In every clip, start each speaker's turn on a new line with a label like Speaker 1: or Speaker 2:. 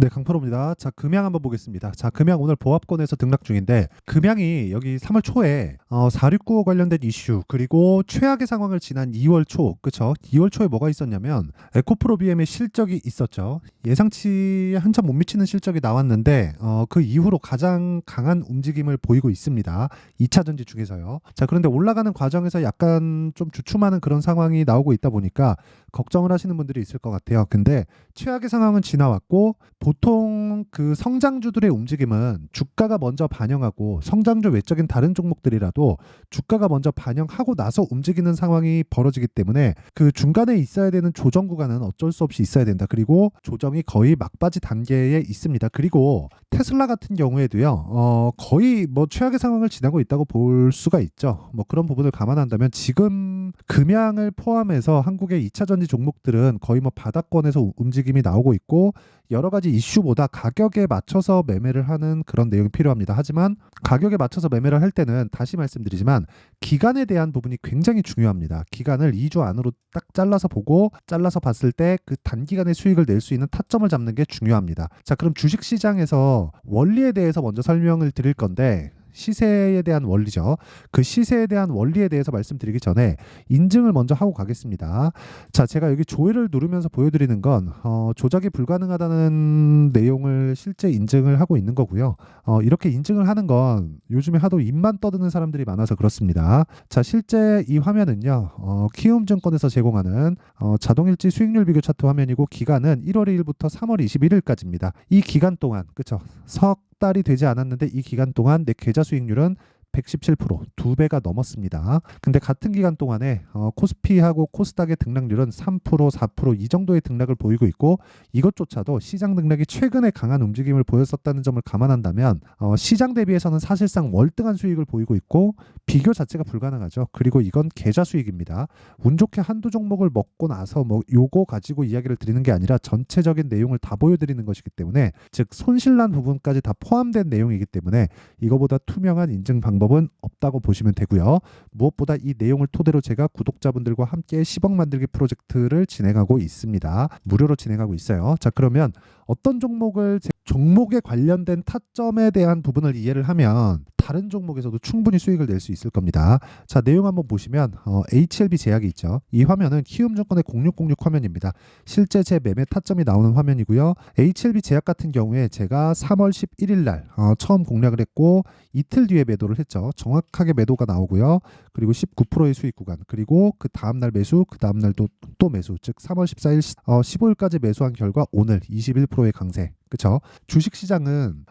Speaker 1: 네, 강프로입니다. 자, 금양 한번 보겠습니다. 자, 금양 오늘 보합권에서 등락 중인데 금양이 여기 3월 초에 4695 관련된 이슈 그리고 최악의 상황을 지난 2월 초, 그쵸? 2월 초에 뭐가 있었냐면 에코프로 BM의 실적이 있었죠. 예상치에 한참 못 미치는 실적이 나왔는데 그 이후로 가장 강한 움직임을 보이고 있습니다. 2차 전지 중에서요. 자, 그런데 올라가는 과정에서 약간 좀 주춤하는 그런 상황이 나오고 있다 보니까 걱정을 하시는 분들이 있을 것 같아요. 근데 최악의 상황은 지나왔고 보통 그 성장주들의 움직임은 주가가 먼저 반영하고 성장주 외적인 다른 종목들이라도 주가가 먼저 반영하고 나서 움직이는 상황이 벌어지기 때문에 그 중간에 있어야 되는 조정 구간은 어쩔 수 없이 있어야 된다. 그리고 조정이 거의 막바지 단계에 있습니다. 그리고 테슬라 같은 경우에도요, 거의 뭐 최악의 상황을 지나고 있다고 볼 수가 있죠. 뭐 그런 부분을 감안한다면 지금 금양을 포함해서 한국의 2차 전지 종목들은 거의 뭐 바닥권에서 움직임이 나오고 있고 여러 가지 이슈보다 가격에 맞춰서 매매를 하는 그런 내용이 필요합니다. 하지만 가격에 맞춰서 매매를 할 때는 다시 말씀드리지만 기간에 대한 부분이 굉장히 중요합니다. 기간을 2주 안으로 딱 잘라서 보고 잘라서 봤을 때 그 단기간에 수익을 낼 수 있는 타점을 잡는 게 중요합니다. 자, 그럼 주식시장에서 원리에 대해서 먼저 설명을 드릴 건데 시세에 대한 원리죠. 그 시세에 대한 원리에 대해서 말씀드리기 전에 인증을 먼저 하고 가겠습니다. 자, 제가 여기 조회를 누르면서 보여드리는 건 조작이 불가능하다는 내용을 실제 인증을 하고 있는 거고요. 이렇게 인증을 하는 건 요즘에 하도 입만 떠드는 사람들이 많아서 그렇습니다. 자, 실제 이 화면은요. 키움증권에서 제공하는 자동일지 수익률 비교 차트 화면이고 기간은 1월 2일부터 3월 21일까지입니다. 이 기간 동안 그쵸? 석 달이 되지 않았는데 이 기간 동안 내 계좌 수익률은 117%, 2배가 넘었습니다. 근데 같은 기간 동안에 코스피하고 코스닥의 등락률은 3%, 4%이 정도의 등락을 보이고 있고 이것조차도 시장 등락이 최근에 강한 움직임을 보였었다는 점을 감안한다면 시장 대비해서는 사실상 월등한 수익을 보이고 있고 비교 자체가 불가능하죠. 그리고 이건 계좌 수익입니다. 운 좋게 한두 종목을 먹고 나서 뭐 요거 가지고 이야기를 드리는 게 아니라 전체적인 내용을 다 보여드리는 것이기 때문에 즉 손실난 부분까지 다 포함된 내용이기 때문에 이거보다 투명한 인증 방법은 없다고 보시면 되고요. 무엇보다 이 내용을 토대로 제가 구독자분들과 함께 10억 만들기 프로젝트를 진행하고 있습니다. 무료로 진행하고 있어요. 자, 그러면 어떤 종목에 관련된 타점에 대한 부분을 이해를 하면 다른 종목에서도 충분히 수익을 낼 수 있을 겁니다. 자, 내용 한번 보시면 HLB 제약이 있죠. 이 화면은 키움증권의 0606 화면입니다. 실제 제 매매 타점이 나오는 화면이고요. HLB 제약 같은 경우에 제가 3월 11일 날 처음 공략을 했고 이틀 뒤에 매도를 했죠. 정확하게 매도가 나오고요. 그리고 19%의 수익 구간 그리고 그 다음날 매수 그 다음날 또 매수 즉 3월 14일 15일까지 매수한 결과 오늘 21%의 강세. 그렇죠? 주식시장은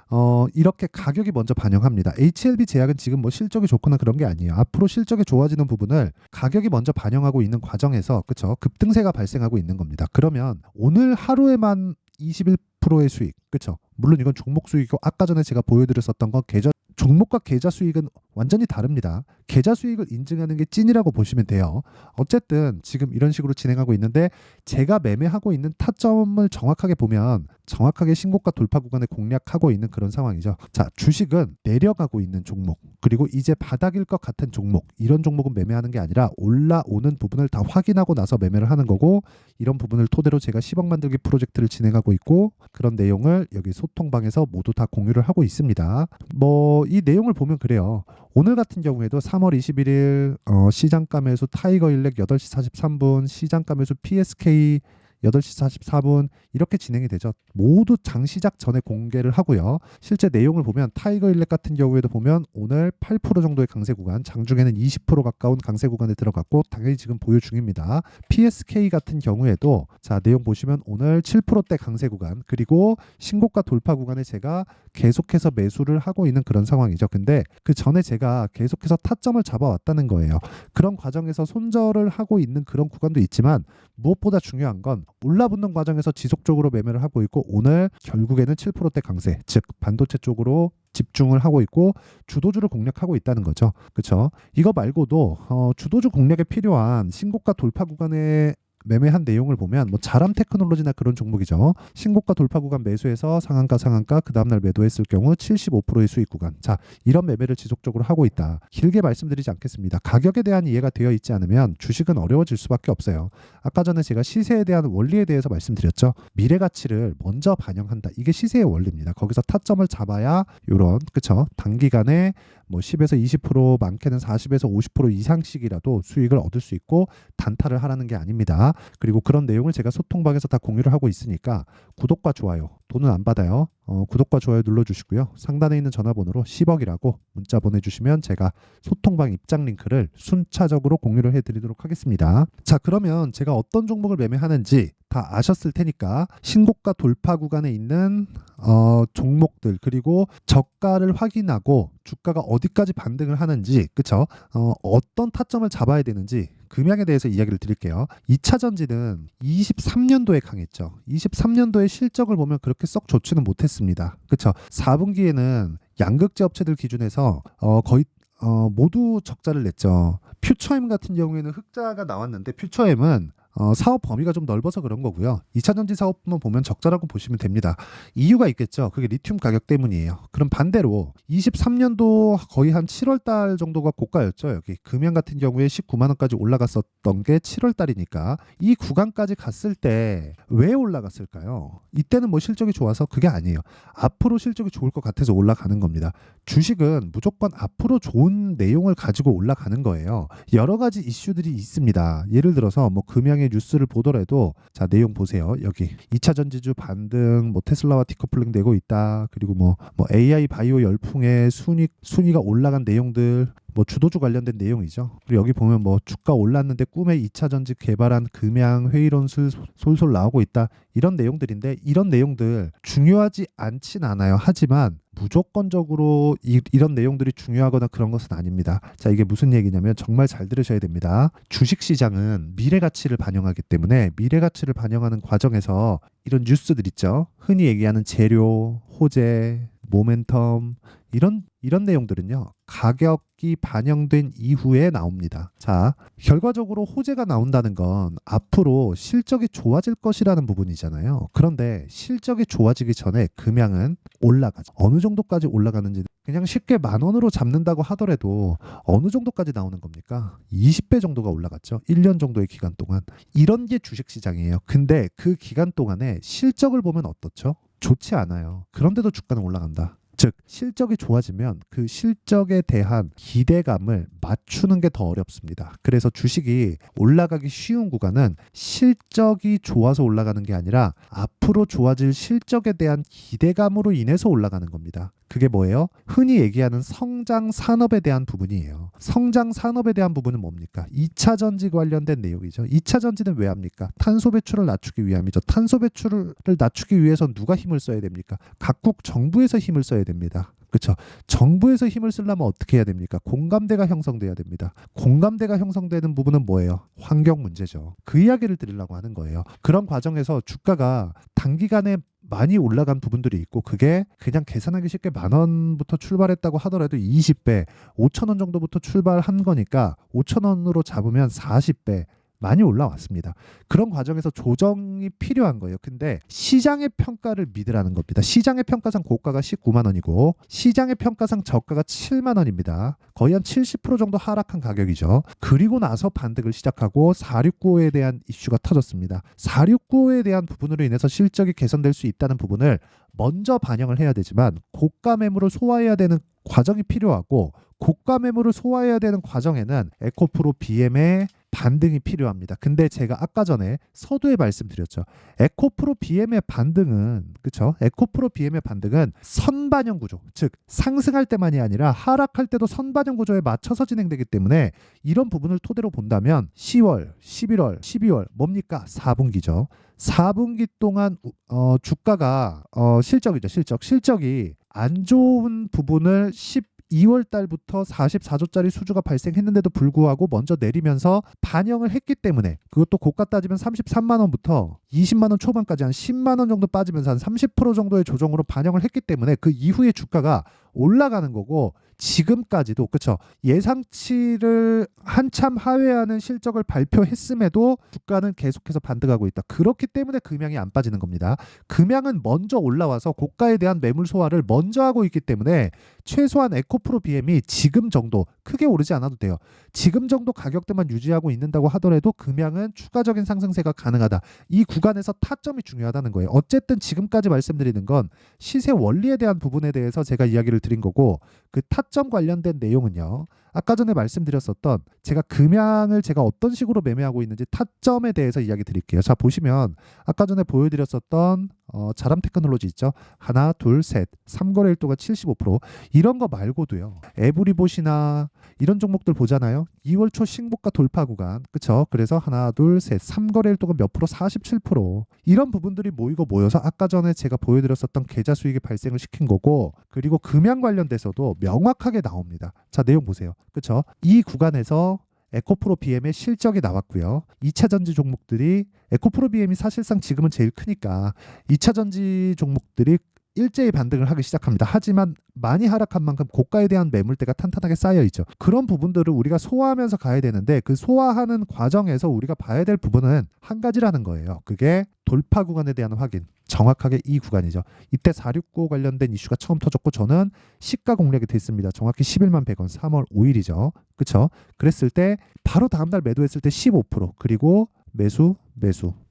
Speaker 1: 이렇게 가격이 먼저 반영합니다. HLB 제약은 지금 뭐 실적이 좋거나 그런 게 아니에요. 앞으로 실적이 좋아지는 부분을 가격이 먼저 반영하고 있는 과정에서 그렇죠? 급등세가 발생하고 있는 겁니다. 그러면 오늘 하루에만 21%의 수익, 그렇죠? 물론 이건 종목 수익이고 아까 전에 제가 보여드렸었던 건 종목과 계좌 수익은 완전히 다릅니다. 계좌 수익을 인증하는 게 찐이라고 보시면 돼요. 어쨌든 지금 이런 식으로 진행하고 있는데 제가 매매하고 있는 타점을 정확하게 보면 정확하게 신고가 돌파 구간에 공략하고 있는 그런 상황이죠. 자, 주식은 내려가고 있는 종목 그리고 이제 바닥일 것 같은 종목 이런 종목은 매매하는 게 아니라 올라오는 부분을 다 확인하고 나서 매매를 하는 거고 이런 부분을 토대로 제가 10억 만들기 프로젝트를 진행하고 있고 그런 내용을 여기 소통방에서 모두 다 공유를 하고 있습니다. 뭐 이 내용을 보면 그래요. 오늘 같은 경우에도 3월 21일 시장가 매수 타이거 일렉 8시 43분 시장가 매수 PSK 8시 44분 이렇게 진행이 되죠. 모두 장 시작 전에 공개를 하고요. 실제 내용을 보면 타이거 일렉 같은 경우에도 보면 오늘 8% 정도의 강세 구간, 장중에는 20% 가까운 강세 구간에 들어갔고 당연히 지금 보유 중입니다. PSK 같은 경우에도 자, 내용 보시면 오늘 7%대 강세 구간 그리고 신고가 돌파 구간에 제가 계속해서 매수를 하고 있는 그런 상황이죠. 근데 그 전에 제가 계속해서 타점을 잡아왔다는 거예요. 그런 과정에서 손절을 하고 있는 그런 구간도 있지만 무엇보다 중요한 건 올라붙는 과정에서 지속적으로 매매를 하고 있고 오늘 결국에는 7%대 강세, 즉 반도체 쪽으로 집중을 하고 있고 주도주를 공략하고 있다는 거죠. 그렇죠? 이거 말고도 주도주 공략에 필요한 신고가 돌파 구간에 매매한 내용을 보면 뭐 자람 테크놀로지나 그런 종목이죠. 신고가 돌파 구간 매수해서 상한가 그 다음날 매도했을 경우 75%의 수익 구간. 자, 이런 매매를 지속적으로 하고 있다. 길게 말씀드리지 않겠습니다. 가격에 대한 이해가 되어 있지 않으면 주식은 어려워질 수밖에 없어요. 아까 전에 제가 시세에 대한 원리에 대해서 말씀드렸죠. 미래 가치를 먼저 반영한다. 이게 시세의 원리입니다. 거기서 타점을 잡아야 요런 그쵸? 단기간에 뭐 10에서 20% 많게는 40에서 50% 이상씩이라도 수익을 얻을 수 있고 단타를 하라는 게 아닙니다. 그리고 그런 내용을 제가 소통방에서 다 공유를 하고 있으니까 구독과 좋아요, 돈은 안 받아요. 구독과 좋아요 눌러주시고요. 상단에 있는 전화번호로 10억이라고 문자 보내주시면 제가 소통방 입장 링크를 순차적으로 공유를 해드리도록 하겠습니다. 자, 그러면 제가 어떤 종목을 매매하는지 다 아셨을 테니까 신고가 돌파 구간에 있는 종목들 그리고 저가를 확인하고 주가가 어디까지 반등을 하는지 그쵸? 어떤 타점을 잡아야 되는지 금양에 대해서 이야기를 드릴게요. 2차 전지는 23년도에 강했죠. 23년도에 실적을 보면 그렇게 썩 좋지는 못했습니다. 그쵸? 4분기에는 양극재 업체들 기준에서 거의 모두 적자를 냈죠. 퓨처엠 같은 경우에는 흑자가 나왔는데 퓨처엠은 사업 범위가 좀 넓어서 그런 거고요. 2차전지 사업만 보면 적자라고 보시면 됩니다. 이유가 있겠죠. 그게 리튬 가격 때문이에요. 그럼 반대로 23년도 거의 한 7월 달 정도가 고가였죠. 여기 금양 같은 경우에 19만 원까지 올라갔었던 게 7월 달이니까 이 구간까지 갔을 때 왜 올라갔을까요? 이때는 뭐 실적이 좋아서 그게 아니에요. 앞으로 실적이 좋을 것 같아서 올라가는 겁니다. 주식은 무조건 앞으로 좋은 내용을 가지고 올라가는 거예요. 여러 가지 이슈들이 있습니다. 예를 들어서 뭐 금양의 뉴스를 보더라도 자, 내용 보세요. 여기 2차 전지주 반등, 뭐 테슬라와 디커플링 되고 있다. 그리고 뭐 AI 바이오 열풍의 순위가 올라간 내용들, 뭐 주도주 관련된 내용이죠. 그리고 여기 보면 뭐 주가 올랐는데 꿈에 2차 전지 개발한 금양 회의론 솔솔 나오고 있다. 이런 내용들인데 이런 내용들 중요하지 않진 않아요. 하지만 무조건적으로 이런 내용들이 중요하거나 그런 것은 아닙니다. 자, 이게 무슨 얘기냐면 정말 잘 들으셔야 됩니다. 주식시장은 미래 가치를 반영하기 때문에 미래 가치를 반영하는 과정에서 이런 뉴스들 있죠. 흔히 얘기하는 재료, 호재, 모멘텀 이런 내용들은요. 가격이 반영된 이후에 나옵니다. 자, 결과적으로 호재가 나온다는 건 앞으로 실적이 좋아질 것이라는 부분이잖아요. 그런데 실적이 좋아지기 전에 금양은 올라가죠. 어느 정도까지 올라가는지 그냥 쉽게 10,000원으로 잡는다고 하더라도 어느 정도까지 나오는 겁니까? 20배 정도가 올라갔죠. 1년 정도의 기간 동안. 이런 게 주식시장이에요. 근데 그 기간 동안에 실적을 보면 어떻죠? 좋지 않아요. 그런데도 주가는 올라간다. 즉 실적이 좋아지면 그 실적에 대한 기대감을 맞추는 게 더 어렵습니다. 그래서 주식이 올라가기 쉬운 구간은 실적이 좋아서 올라가는 게 아니라 앞으로 좋아질 실적에 대한 기대감으로 인해서 올라가는 겁니다. 그게 뭐예요? 흔히 얘기하는 성장 산업에 대한 부분이에요. 성장 산업에 대한 부분은 뭡니까? 2차 전지 관련된 내용이죠. 2차 전지는 왜 합니까? 탄소 배출을 낮추기 위함이죠. 탄소 배출을 낮추기 위해서 누가 힘을 써야 됩니까? 각국 정부에서 힘을 써야 됩니다. 그렇죠. 정부에서 힘을 쓰려면 어떻게 해야 됩니까? 공감대가 형성돼야 됩니다. 공감대가 형성되는 부분은 뭐예요? 환경 문제죠. 그 이야기를 드리려고 하는 거예요. 그런 과정에서 주가가 단기간에 많이 올라간 부분들이 있고 그게 그냥 계산하기 쉽게 10,000원부터 출발했다고 하더라도 20배, 5,000원 정도부터 출발한 거니까 5,000원으로 잡으면 40배 많이 올라왔습니다. 그런 과정에서 조정이 필요한 거예요. 근데 시장의 평가를 믿으라는 겁니다. 시장의 평가상 고가가 19만 원이고 시장의 평가상 저가가 7만 원입니다. 거의 한 70% 정도 하락한 가격이죠. 그리고 나서 반등을 시작하고 4695에 대한 이슈가 터졌습니다. 4695에 대한 부분으로 인해서 실적이 개선될 수 있다는 부분을 먼저 반영을 해야 되지만 고가 매물을 소화해야 되는 과정이 필요하고 고가 매물을 소화해야 되는 과정에는 에코프로 BM의 반등이 필요합니다. 근데 제가 아까 전에 서두에 말씀드렸죠. 에코프로 BM의 반등은 그렇죠? 에코프로 BM의 반등은 선반영 구조, 즉 상승할 때만이 아니라 하락할 때도 선반영 구조에 맞춰서 진행되기 때문에 이런 부분을 토대로 본다면 10월, 11월, 12월 뭡니까? 4분기죠. 4분기 동안 주가가 실적이죠. 실적이 안 좋은 부분을 12월 달부터 44조짜리 수주가 발생했는데도 불구하고 먼저 내리면서 반영을 했기 때문에 그것도 고가 따지면 33만 원부터 20만 원 초반까지 한 10만 원 정도 빠지면서 한 30% 정도의 조정으로 반영을 했기 때문에 그 이후에 주가가 올라가는 거고 지금까지도 그쵸 예상치를 한참 하회하는 실적을 발표했음에도 주가는 계속해서 반등하고 있다. 그렇기 때문에 금양이 안 빠지는 겁니다. 금양은 먼저 올라와서 고가에 대한 매물 소화를 먼저 하고 있기 때문에 최소한 에코프로 BM이 지금 정도 크게 오르지 않아도 돼요. 지금 정도 가격대만 유지하고 있는다고 하더라도 금양은 추가적인 상승세가 가능하다. 이 구간에서 타점이 중요하다는 거예요. 어쨌든 지금까지 말씀드리는 건 시세 원리에 대한 부분에 대해서 제가 이야기를 드린 거고 그 타점 관련된 내용은요. 아까 전에 말씀드렸었던 제가 금양을 제가 어떤 식으로 매매하고 있는지 타점에 대해서 이야기 드릴게요. 자 보시면 아까 전에 보여드렸었던 자람 테크놀로지 있죠. 하나, 둘, 셋, 3거래 일도가 75% 이런 거 말고도요. 에브리봇이나 이런 종목들 보잖아요. 2월 초 신고가 돌파 구간 그쵸? 그래서 하나, 둘, 셋, 3거래 일도가 몇 프로? 47% 이런 부분들이 모이고 모여서 아까 전에 제가 보여드렸었던 계좌 수익이 발생을 시킨 거고 그리고 금양 관련돼서도 명확하게 나옵니다. 자 내용 보세요. 그쵸? 이 구간에서 에코프로 BM의 실적이 나왔고요. 2차 전지 종목들이 에코프로 BM이 사실상 지금은 제일 크니까 2차 전지 종목들이 일제히 반등을 하기 시작합니다. 하지만 많이 하락한 만큼 고가에 대한 매물대가 탄탄하게 쌓여 있죠. 그런 부분들을 우리가 소화하면서 가야 되는데 그 소화하는 과정에서 우리가 봐야 될 부분은 한 가지라는 거예요. 그게 돌파 구간에 대한 확인. 정확하게 이 구간이죠. 이때 469 관련된 이슈가 처음 터졌고 저는 시가 공략이 됐습니다. 정확히 11만 100원 3월 5일이죠. 그쵸? 그랬을 때 바로 다음날 매도했을 때 15% 그리고 매수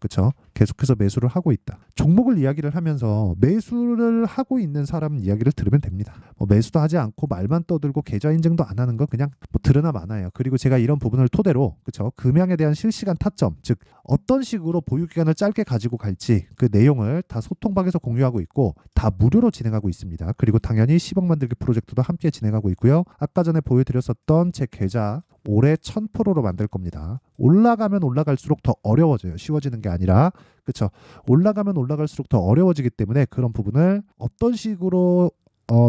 Speaker 1: 그쵸? 계속해서 매수를 하고 있다. 종목을 이야기를 하면서 매수를 하고 있는 사람 이야기를 들으면 됩니다. 매수도 하지 않고 말만 떠들고 계좌 인증도 안 하는 거 그냥 들으나 마나요. 그리고 제가 이런 부분을 토대로 그쵸? 금양에 대한 실시간 타점 즉 어떤 식으로 보유 기간을 짧게 가지고 갈지 그 내용을 다 소통방에서 공유하고 있고 다 무료로 진행하고 있습니다. 그리고 당연히 10억 만들기 프로젝트도 함께 진행하고 있고요. 아까 전에 보여드렸었던 제 계좌 올해 1000%로 만들 겁니다. 올라가면 올라갈수록 더 어려워져요. 쉬워지는 게 아니라 그렇죠. 올라가면 올라갈수록 더 어려워지기 때문에 그런 부분을 어떤 식으로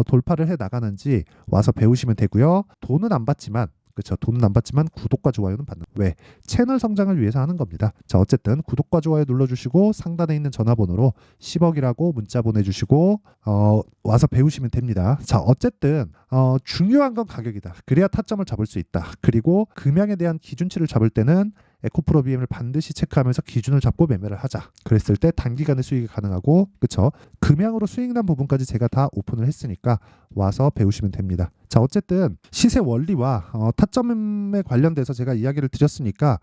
Speaker 1: 돌파를 해 나가는지 와서 배우시면 되고요. 돈은 안 받지만 그렇죠. 돈은 안 받지만 구독과 좋아요는 받는. 왜? 채널 성장을 위해서 하는 겁니다. 자, 어쨌든 구독과 좋아요 눌러주시고 상단에 있는 전화번호로 10억이라고 문자 보내주시고 와서 배우시면 됩니다. 자, 어쨌든 중요한 건 가격이다. 그래야 타점을 잡을 수 있다. 그리고 금양에 대한 기준치를 잡을 때는 에코프로 BM을 반드시 체크하면서 기준을 잡고 매매를 하자. 그랬을 때 단기간에 수익이 가능하고 그쵸? 금양으로 수익 난 부분까지 제가 다 오픈을 했으니까 와서 배우시면 됩니다. 자 어쨌든 시세 원리와 타점에 관련돼서 제가 이야기를 드렸으니까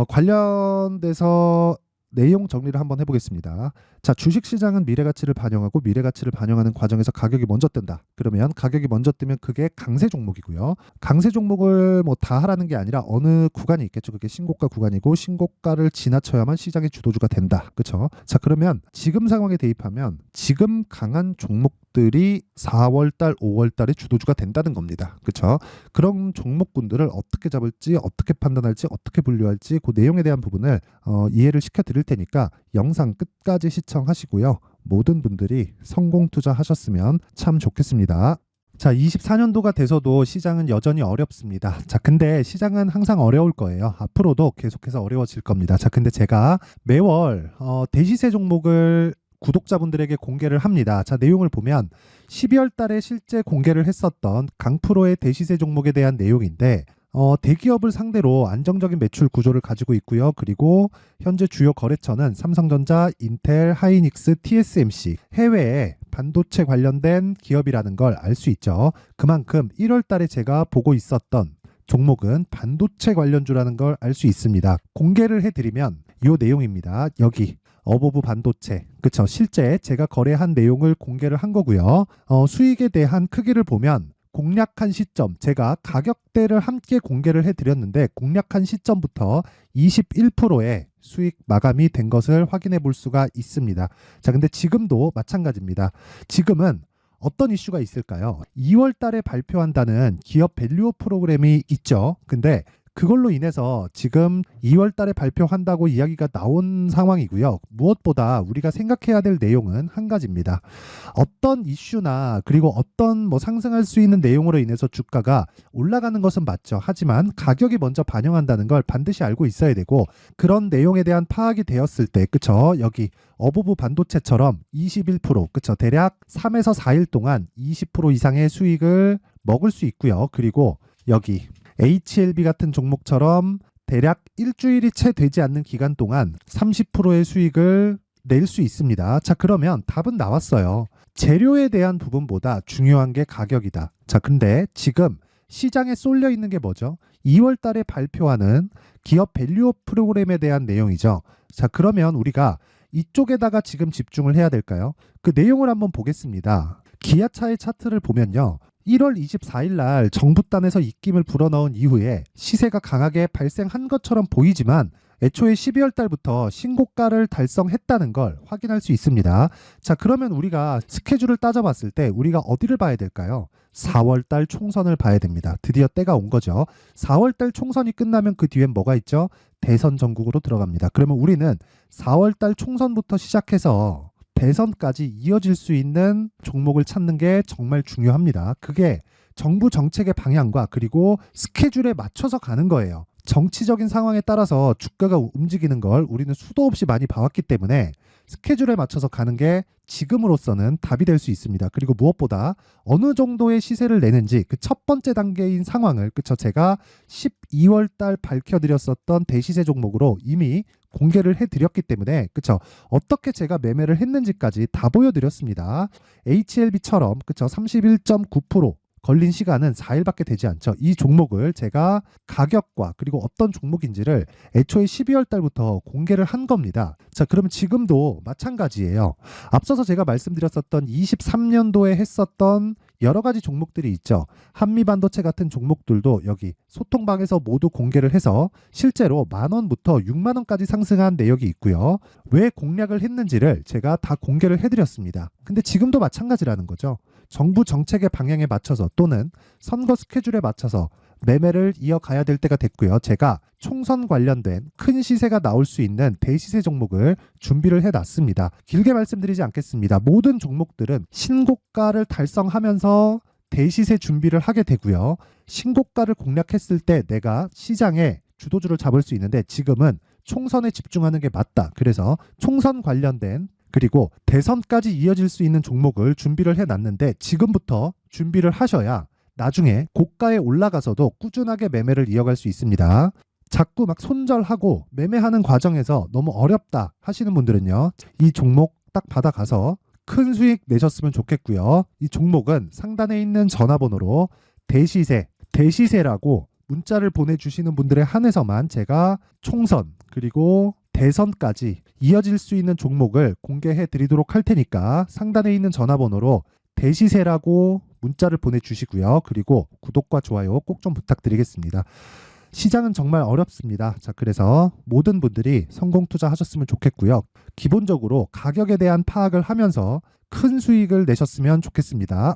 Speaker 1: 관련돼서 내용 정리를 한번 해보겠습니다. 자, 주식시장은 미래가치를 반영하고 미래가치를 반영하는 과정에서 가격이 먼저 뜬다. 그러면 가격이 먼저 뜨면 그게 강세 종목이고요. 강세 종목을 뭐 다 하라는 게 아니라 어느 구간이 있겠죠. 그게 신고가 구간이고 신고가를 지나쳐야만 시장의 주도주가 된다. 그렇죠? 자, 그러면 지금 상황에 대입하면 지금 강한 종목들이 4월달, 5월달에 주도주가 된다는 겁니다. 그렇죠? 그런 종목군들을 어떻게 잡을지, 어떻게 판단할지, 어떻게 분류할지 그 내용에 대한 부분을 이해를 시켜드릴 테니까 영상 끝까지 시청하시고요. 모든 분들이 성공 투자하셨으면 참 좋겠습니다. 자, 24년도가 돼서도 시장은 여전히 어렵습니다. 자, 근데 시장은 항상 어려울 거예요. 앞으로도 계속해서 어려워질 겁니다. 자, 근데 제가 매월 대시세 종목을 구독자분들에게 공개를 합니다. 자, 내용을 보면 12월 달에 실제 공개를 했었던 강프로의 대시세 종목에 대한 내용인데 대기업을 상대로 안정적인 매출 구조를 가지고 있고요. 그리고 현재 주요 거래처는 삼성전자, 인텔, 하이닉스, TSMC, 해외에 반도체 관련된 기업이라는 걸 알 수 있죠. 그만큼 1월 달에 제가 보고 있었던 종목은 반도체 관련주라는 걸 알 수 있습니다. 공개를 해드리면 이 내용입니다. 여기 어보브 반도체, 그쵸? 실제 제가 거래한 내용을 공개를 한 거고요. 수익에 대한 크기를 보면 공략한 시점, 제가 가격대를 함께 공개를 해드렸는데 공략한 시점부터 21%의 수익 마감이 된 것을 확인해 볼 수가 있습니다. 자, 근데 지금도 마찬가지입니다. 지금은 어떤 이슈가 있을까요? 2월 달에 발표한다는 기업 밸류업 프로그램이 있죠. 근데 그걸로 인해서 지금 2월 달에 발표한다고 이야기가 나온 상황이고요. 무엇보다 우리가 생각해야 될 내용은 한 가지입니다. 어떤 이슈나 그리고 어떤 뭐 상승할 수 있는 내용으로 인해서 주가가 올라가는 것은 맞죠. 하지만 가격이 먼저 반영한다는 걸 반드시 알고 있어야 되고, 그런 내용에 대한 파악이 되었을 때, 그쵸? 여기 어부부 반도체처럼 21%, 그쵸? 대략 3에서 4일 동안 20% 이상의 수익을 먹을 수 있고요. 그리고 여기 HLB 같은 종목처럼 대략 일주일이 채 되지 않는 기간 동안 30%의 수익을 낼 수 있습니다. 자, 그러면 답은 나왔어요. 재료에 대한 부분보다 중요한 게 가격이다. 자, 근데 지금 시장에 쏠려 있는 게 뭐죠? 2월 달에 발표하는 기업 밸류업 프로그램에 대한 내용이죠. 자, 그러면 우리가 이쪽에다가 지금 집중을 해야 될까요? 그 내용을 한번 보겠습니다. 기아차의 차트를 보면요. 1월 24일 날 정부단에서 입김을 불어넣은 이후에 시세가 강하게 발생한 것처럼 보이지만 애초에 12월 달부터 신고가를 달성했다는 걸 확인할 수 있습니다. 자, 그러면 우리가 스케줄을 따져봤을 때 우리가 어디를 봐야 될까요? 4월 달 총선을 봐야 됩니다. 드디어 때가 온 거죠. 4월 달 총선이 끝나면 그 뒤엔 뭐가 있죠? 대선 전국으로 들어갑니다. 그러면 우리는 4월 달 총선부터 시작해서 대선까지 이어질 수 있는 종목을 찾는 게 정말 중요합니다. 그게 정부 정책의 방향과 그리고 스케줄에 맞춰서 가는 거예요. 정치적인 상황에 따라서 주가가 움직이는 걸 우리는 수도 없이 많이 봐왔기 때문에 스케줄에 맞춰서 가는 게 지금으로서는 답이 될 수 있습니다. 그리고 무엇보다 어느 정도의 시세를 내는지 그 첫 번째 단계인 상황을, 그쵸? 제가 12월 달 밝혀드렸었던 대시세 종목으로 이미 공개를 해드렸기 때문에, 그쵸? 어떻게 제가 매매를 했는지까지 다 보여드렸습니다. HLB처럼, 그쵸? 31.9% 걸린 시간은 4일밖에 되지 않죠. 이 종목을 제가 가격과 그리고 어떤 종목인지를 애초에 12월 달부터 공개를 한 겁니다. 자, 그러면 지금도 마찬가지예요. 앞서서 제가 말씀드렸었던 23년도에 했었던 여러 가지 종목들이 있죠. 한미반도체 같은 종목들도 여기 소통방에서 모두 공개를 해서 실제로 10,000원부터 60,000원까지 상승한 내역이 있고요. 왜 공략을 했는지를 제가 다 공개를 해드렸습니다. 근데 지금도 마찬가지라는 거죠. 정부 정책의 방향에 맞춰서 또는 선거 스케줄에 맞춰서 매매를 이어가야 될 때가 됐고요. 제가 총선 관련된 큰 시세가 나올 수 있는 대시세 종목을 준비를 해놨습니다. 길게 말씀드리지 않겠습니다. 모든 종목들은 신고가를 달성하면서 대시세 준비를 하게 되고요. 신고가를 공략했을 때 내가 시장에 주도주를 잡을 수 있는데 지금은 총선에 집중하는 게 맞다. 그래서 총선 관련된 그리고 대선까지 이어질 수 있는 종목을 준비를 해놨는데 지금부터 준비를 하셔야 나중에 고가에 올라가서도 꾸준하게 매매를 이어갈 수 있습니다. 자꾸 막 손절하고 매매하는 과정에서 너무 어렵다 하시는 분들은요. 이 종목 딱 받아가서 큰 수익 내셨으면 좋겠고요. 이 종목은 상단에 있는 전화번호로 대시세라고 문자를 보내주시는 분들에 한해서만 제가 총선 그리고 대선까지 이어질 수 있는 종목을 공개해 드리도록 할 테니까 상단에 있는 전화번호로 대시세라고 문자를 보내주시고요. 그리고 구독과 좋아요 꼭 좀 부탁드리겠습니다. 시장은 정말 어렵습니다. 자, 그래서 모든 분들이 성공 투자하셨으면 좋겠고요. 기본적으로 가격에 대한 파악을 하면서 큰 수익을 내셨으면 좋겠습니다.